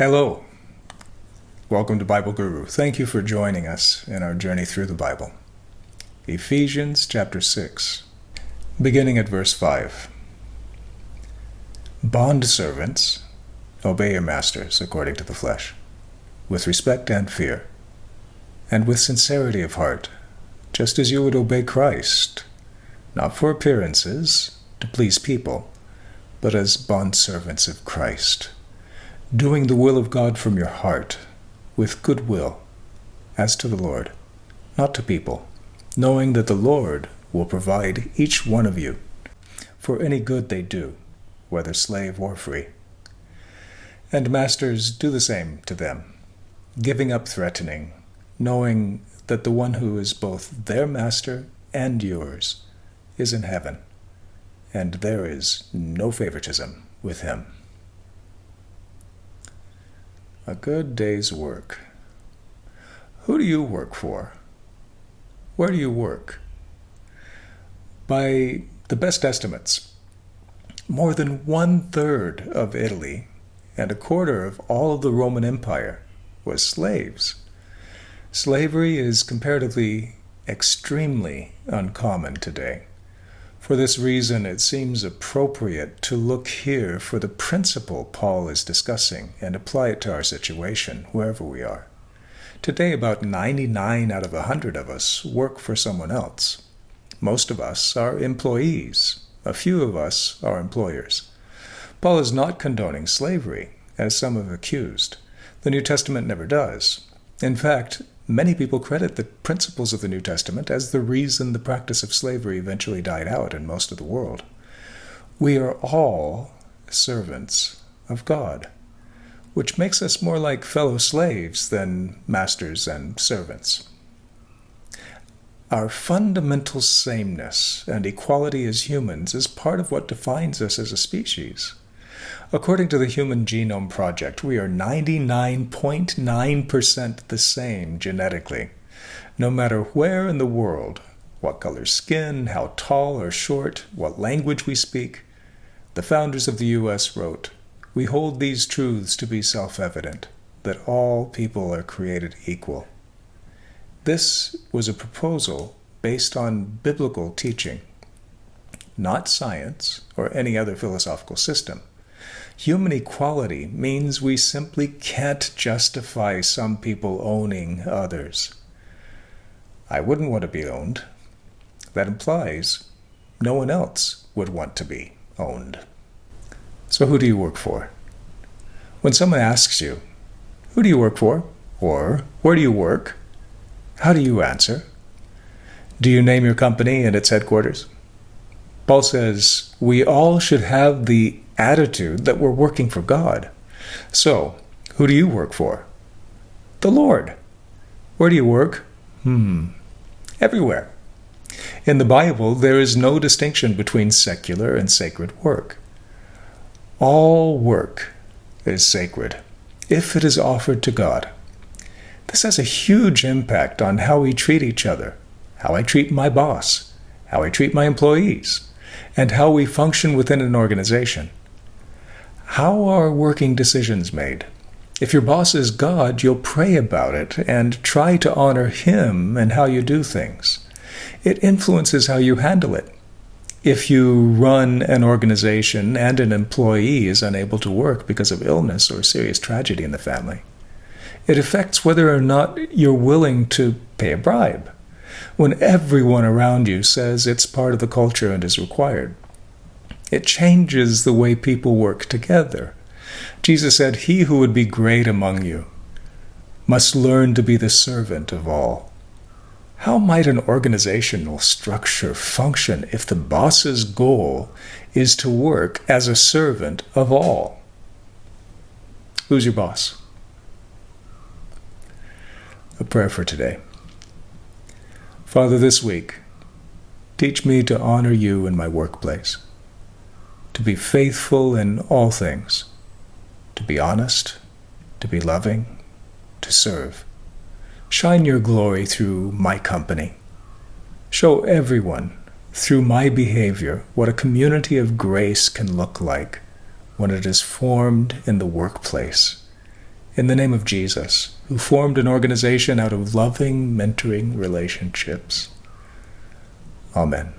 Hello. Welcome to Bible Guru. Thank you for joining us in our journey through the Bible. Ephesians chapter 6, beginning at verse 5. Bondservants, obey your masters according to the flesh, with respect and fear, and with sincerity of heart, just as you would obey Christ, not for appearances, to please people, but as bondservants of Christ, doing the will of God from your heart, with good will, as to the Lord, not to people, knowing that the Lord will provide each one of you for any good they do, whether slave or free. And masters, do the same to them, giving up threatening, knowing that the one who is both their master and yours is in heaven, and there is no favoritism with him. A good day's work. Who do you work for? Where do you work? By the best estimates, more than 1/3 of Italy and 1/4 of all of the Roman Empire was slaves. Slavery is comparatively extremely uncommon today. For this reason, it seems appropriate to look here for the principle Paul is discussing and apply it to our situation, wherever we are. Today, about 99 out of 100 of us work for someone else. Most of us are employees. A few of us are employers. Paul is not condoning slavery, as some have accused. The New Testament never does. In fact, many people credit the principles of the New Testament as the reason the practice of slavery eventually died out in most of the world. We are all servants of God, which makes us more like fellow slaves than masters and servants. Our fundamental sameness and equality as humans is part of what defines us as a species. According to the Human Genome Project, we are 99.9% the same genetically, no matter where in the world, what color skin, how tall or short, what language we speak. The founders of the U.S. wrote, "We hold these truths to be self-evident, that all people are created equal." This was a proposal based on biblical teaching, not science or any other philosophical system. Human equality means we simply can't justify some people owning others. I wouldn't want to be owned. That implies no one else would want to be owned. So who do you work for? When someone asks you, "Who do you work for?" or "Where do you work?" how do you answer? Do you name your company and its headquarters? Paul says we all should have the attitude that we're working for God. So, who do you work for? The Lord. Where do you work? Everywhere. In the Bible, there is no distinction between secular and sacred work. All work is sacred if it is offered to God. This has a huge impact on how we treat each other, how I treat my boss, how I treat my employees, and how we function within an organization. How are working decisions made? If your boss is God, you'll pray about it and try to honor him and how you do things. It influences how you handle it. If you run an organization and an employee is unable to work because of illness or serious tragedy in the family, it affects whether or not you're willing to pay a bribe, when everyone around you says it's part of the culture and is required. It changes the way people work together. Jesus said, "He who would be great among you must learn to be the servant of all." How might an organizational structure function if the boss's goal is to work as a servant of all? Who's your boss? A prayer for today. Father, this week, teach me to honor you in my workplace, to be faithful in all things, to be honest, to be loving, to serve. Shine your glory through my company. Show everyone through my behavior what a community of grace can look like when it is formed in the workplace In the name of Jesus, who formed an organization out of loving, mentoring relationships. Amen.